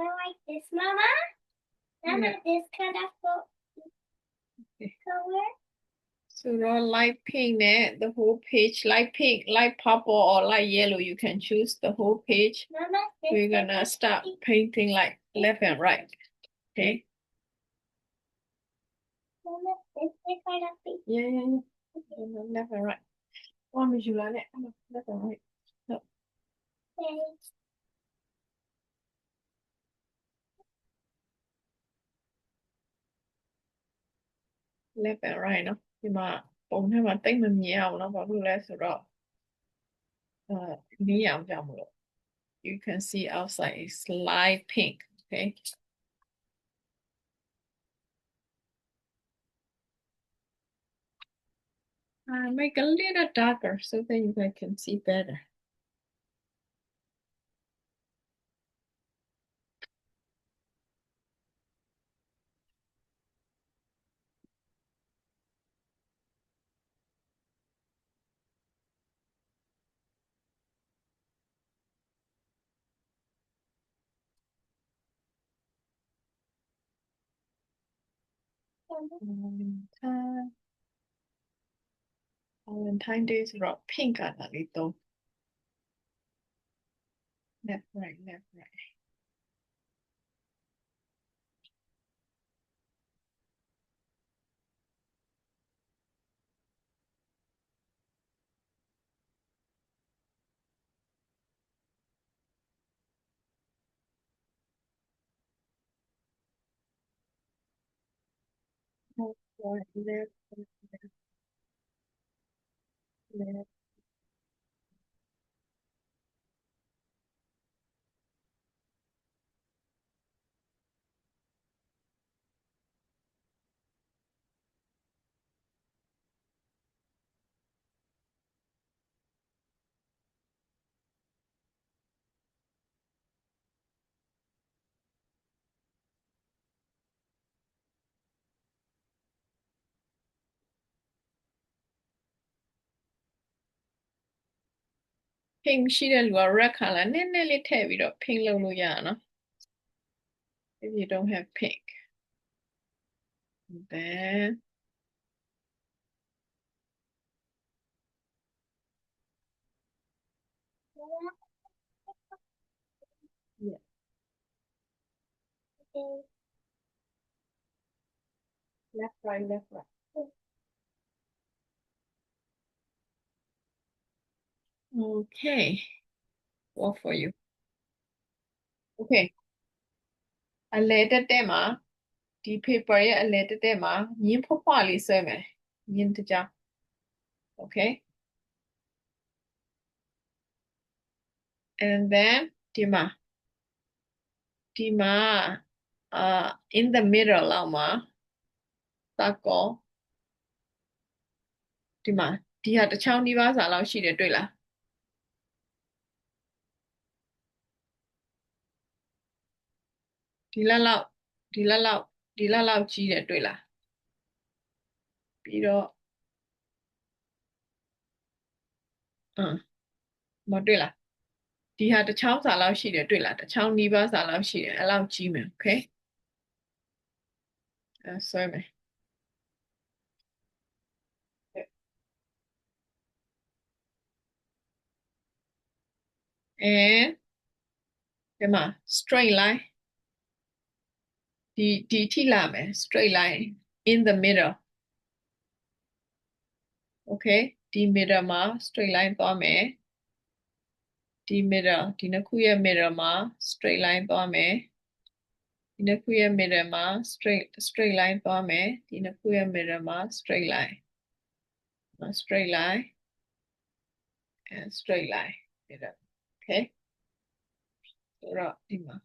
like this, Mama. Mama, Yeah. this kind of color. So light pink the whole page, light pink, light purple or light yellow, you can choose the whole page. Mama, this We're gonna start painting like left and right. Okay. Mama, this kind of pink. Yeah. Left and right. One is you like it. Left and right. Thanks. Left and right เนาะဒီမှာပုံထဲမှာတိတ်မမြင်အောင်เนาะဘာလို့လဲဆိုတော့နီးအောင်ကြောင့်မလို့ you can see outside is light pink. Okay. Make a little darker so that you guys can see better. Valentine Day ဆိုတော့ pink ကလာလေးသုံး left right left right. Left right left left left. Pink ရှိတဲ့လူက red color နည်းနည်းလေးထည့်ပြီးတော့ pink လုပ်လို့ရအောင်နော် if you don't have pink. Then yeah. Left right left right. Okay. Work for you. Okay. အလဲတက်တဲ့မှာဒီ paper ရဲ့အလဲတက်တဲ့မှာညင်းဖွားဖွားလေးဆွဲမယ်ညင်းတကြား Okay. And then ဒီမှာin the middle လောက်မှာ circle ဒီမှာဒီဟာတစ်ချောင်းဒီပါးစာလောက်ရှိတယ်တွေ့လားဒီလက်လောက်ကြီးတယ်တွေ့လားပြီးတော့မတွေ့လားဒီဟာတစ်ချောင်းစာလောက်ရှိတယ်တွေ့လားတစ်ချောင်းဒီပါးစာလောက်ရှိတယ်အဲ့လောက်ကြီးမယ် Okay. ဆွဲမယ်ဒီမှာ straight line ဒီထိလာမယ် straight line in the middle. Okay. ဒီ middle မှာ straight line သွားမယ်ဒီ middle ဒီနှစ်ခုရဲ့ middle မှာ straight line သွားမယ်ဒီနှစ်ခုရဲ့ middle မှာ straight line သွားမယ်ဒီနှစ်ခုရဲ့ middle မှာ straight line and straight line middle. Okay. ဆိုတော့ဒီမှာ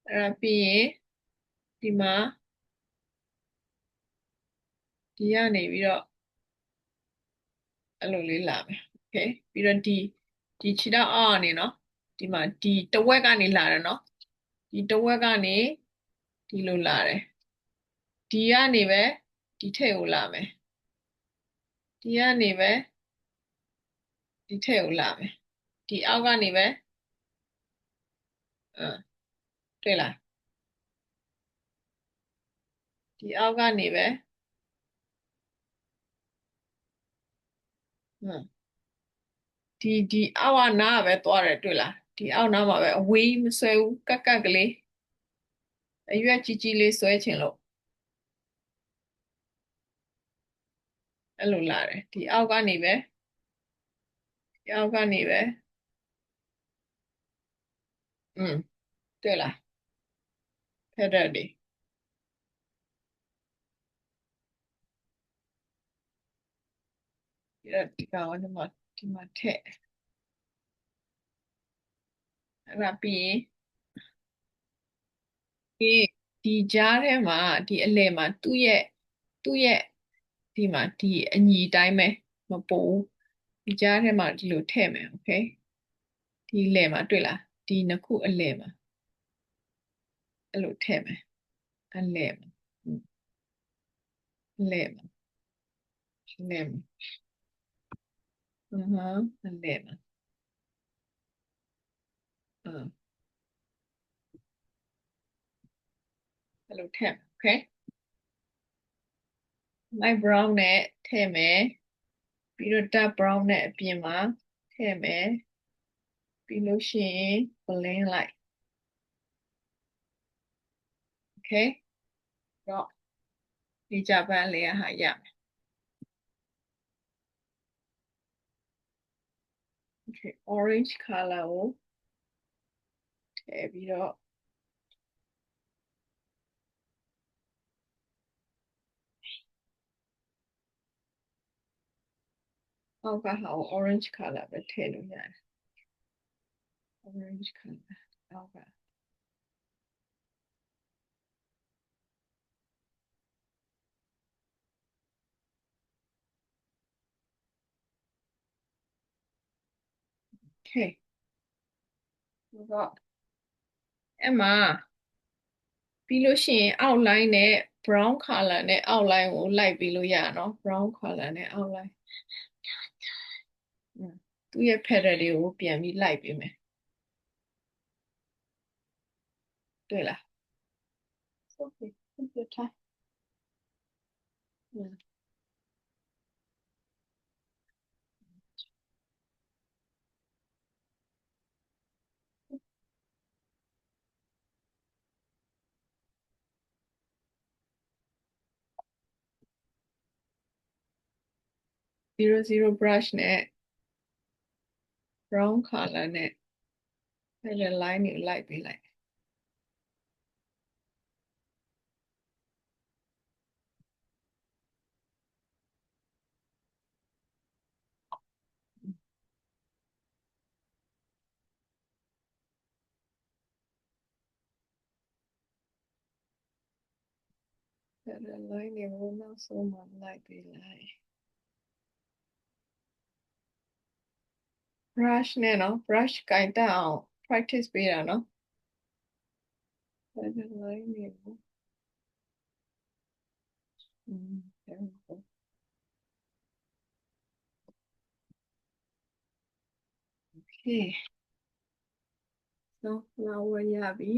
အဲ့ဒါပြီးရင်ဒီမှာဒီကနေပြီးတော့အဲ့လိုလေးလာမယ် Okay. ပြီးတော့ဒီခြေထောက်အောက်ကနေနော်ဒီမှာဒီတဝက်ကနေလာတယ်နော်ဒီတဝက်ကနေဒီလိုလာတယ်ဒီကနေပဲဒီထည့်ကိုလာမယ်ဒီကနေပဲ ဒီထည့်ကိုလာမယ်ဒီအောက်ကနေပဲတွေ့လားဒီအောက်ကနေပဲဒီအောက်ကနားကပဲသွားတယ်တွေ့လားဒီအောက်နားမှာပဲအဝေးမဆွဲဘူးကက်ကလေး အရွက်ကြီးကြီးလေးဆွဲချင်လို့အဲ့လိုလာတယ်ဒီအောက်ကနေပဲဒီအောက်ကနေပဲတွေ့လားဖက်တယ်ဒီဒီကောင်ဒီမှာထည့်အဲ့ဒါပြီးရင်ဒီကြားထဲမှာဒီအလယ်မှာသူ့ရဲ့ဒီမှာဒီအညီတိုင်းပဲမပိုးဒီကြားထဲမှာဒီလိုထည့်မယ်โอเคဒီအလယ်မှာတွေ့လားဒီနှစ်ခုအလယ်မှာအဲ့လိုထည့်မယ်အလယ်မှာအလယ်မှာအလယ်မှာအလယ်မှာအဲ့လိုထည့်မယ်โอเค light brown နဲ့ထည့်မယ်ပြီးတော့ dark brown နဲ့အပြင်မှာထည့်မယ်ပြီးလို့ရှိရင် blend လိုက် okay တော့ဒီကြပန်းလေးဟာရမယ် okay orange color ကိုထည့်ပြီးတော့အောက်ကဟာကို orange color ပဲထည့်လို့ရတယ် orange color အောက်က okay တော့အဲ့မှာပြီးလို့ရှိရင် outline နဲ့ brown color နဲ့ outline ကိုလိုက်ပြီးလို့ရနော် brown color နဲ့ outline သူ့ရဲ့ pattern တွေကိုပြန်ပြီးလိုက်ပေးမယ်တွေ့လား okay ပြထား 00 brush နဲ့ brown color နဲ့အဲ့ဒီ line တွေလိုက်ပေးလိုက်အဲ့ဒီ line တွေကိုနောက်ဆုံးမှလိုက်ပေးလိုက် brush နဲ့နော် brush ကင်တက်အောင် practice ပေးတာနော်အဲ့ဒီ line တွေကိုthere we go okay so flower ရပြီ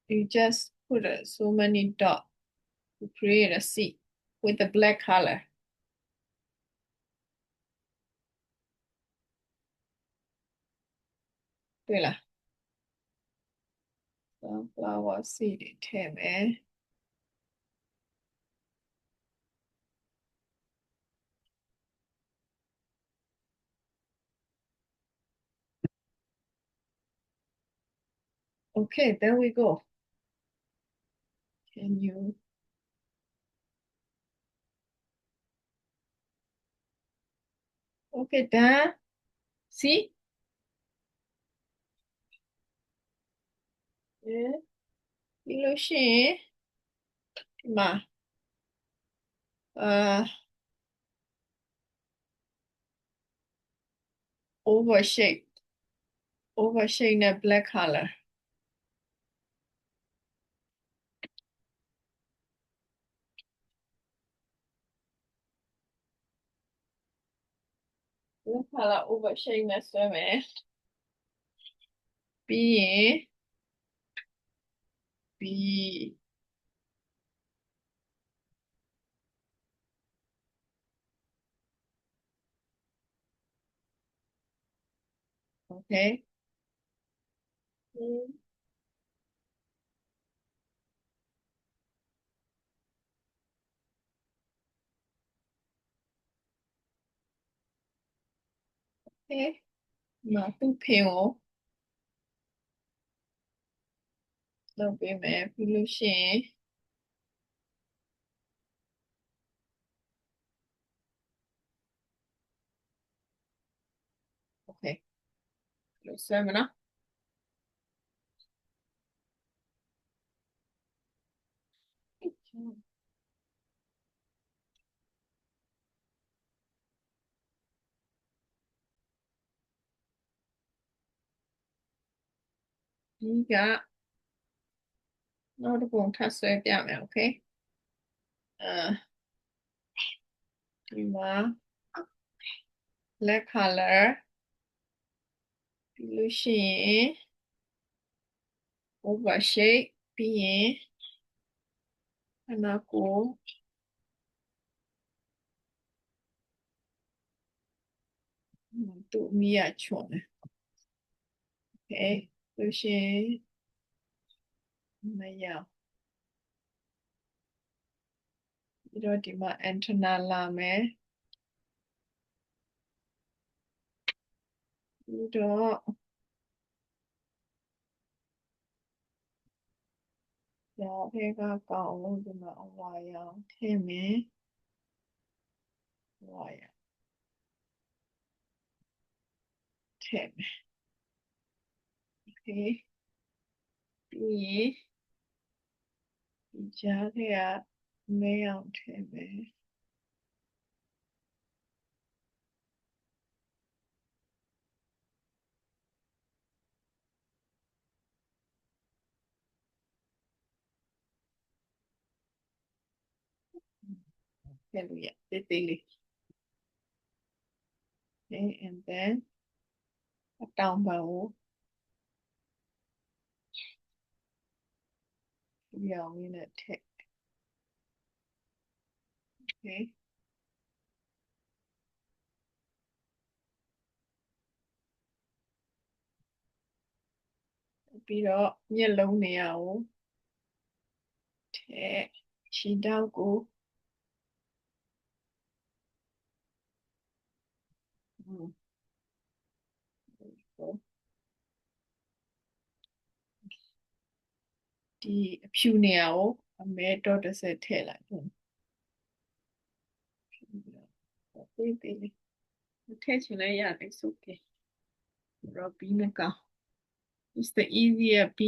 you just put so many dots to create a seed with the black color 对了 sunflower seed တွေထည့်မယ် okay there we go can you okay done see yeah ပြီးလို့ရှိရင်ဒီမှာover shape နဲ့ black color လက်ခါလာ over shade နဲ့ဆွဲမယ်ပြီးရင် B okay โอเคมาသူ့ဖင်ကိုလုပ်ပေးမယ်ပြီးလို့ရှိရင် okay လို့ဆွဲမယ်နော်ဒီကနောက်တစ်ပုံထပ်ဆွဲပြမယ် okay ဒီမှာ black color ပြီးလို့ရှိရင် over shade ပြီးရင်ခဏကိုသူ့အမိရချွန်တယ် okay လို့ရှိရင်မရပြီးတော့ဒီမှာ antenna လာမယ်ပြီးတော့ညာဘက်ကကောင်းလို့ဒီမှာအဝါရောင်ထည့်မယ်အဝါရောင်ထည့်မယ် okay ပြီးရင်ဒီကြားထဲကမဲရောင်ထည့်မယ်ထည့်လို့ရသေးသေးလေး okay and then အတောင်ပံကိုရောင်ရင်းနဲ့ထည့် okay ပြီးတော့မျက်လုံးနေရာကိုထည့်ခြေထောက်ကိုဒီအဖြူနေရာကိုအမဲတော့တစ်စက်ထည့်လိုက်သေးသေးလေးထည့်ချင်လည်းရတယ် it's okay တော့ပြီးမကောင်း it's the easier B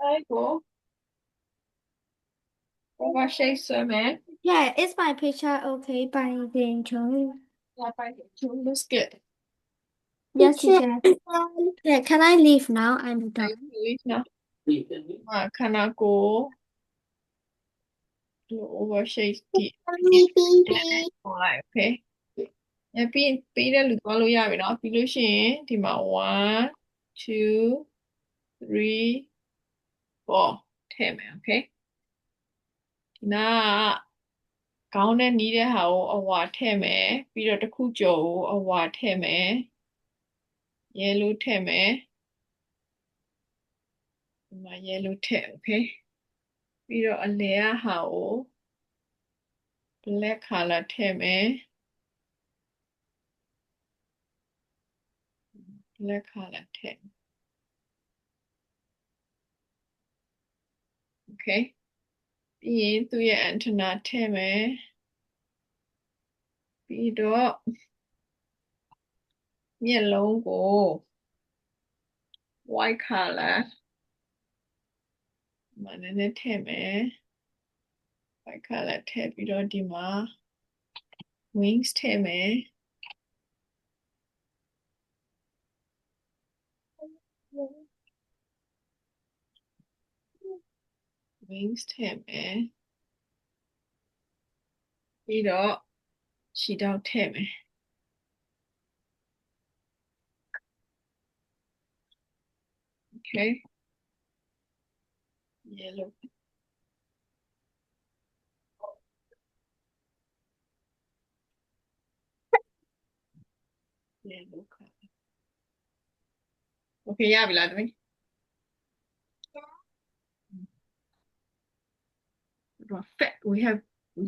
အဲ့ကို over shade ဆွဲမယ် Yeah, is my picture okay by being shown? လာပိုက်ချူ looks good Yes, teacher. Yeah, can I leave now? I'm done. please နော်ခန္ဓာကိုယ်ဒီ over shade ဒီပေါ်လိုက် okay ပြီးတဲ့လူသွားလို့ရပြီเนาะပြီးလို့ရှိရင်ဒီမှာ1 2 3 4ထည့်မယ် okay ဒီနာကခေါင်းနဲ့နီးတဲ့ဟာကိုအဝါထည့်မယ်ပြီးတော့တစ်ခုကျော်ကိုအဝါထည့်မယ် yellow ထည့်မယ်ဒီမှာ yellow ထည့် okay ပြီးတော့အလယ်ကဟာကို black color ထည့်မယ် black color ထည့် okay ပြီးရင်သူ့ရဲ့ antenna ထည့်မယ်ပြီးတော့မျက်လုံးကို white color မနည်းနည်းထည့်မယ် white color ထည့်ပြီးတော့ဒီမှာ wings ထည့်မယ် wings ထည့်မယ်ပြီးတော့ခြေထောက်ထည့်မယ် okay yellow yellow color okay ရပြီလားသမီး fat we have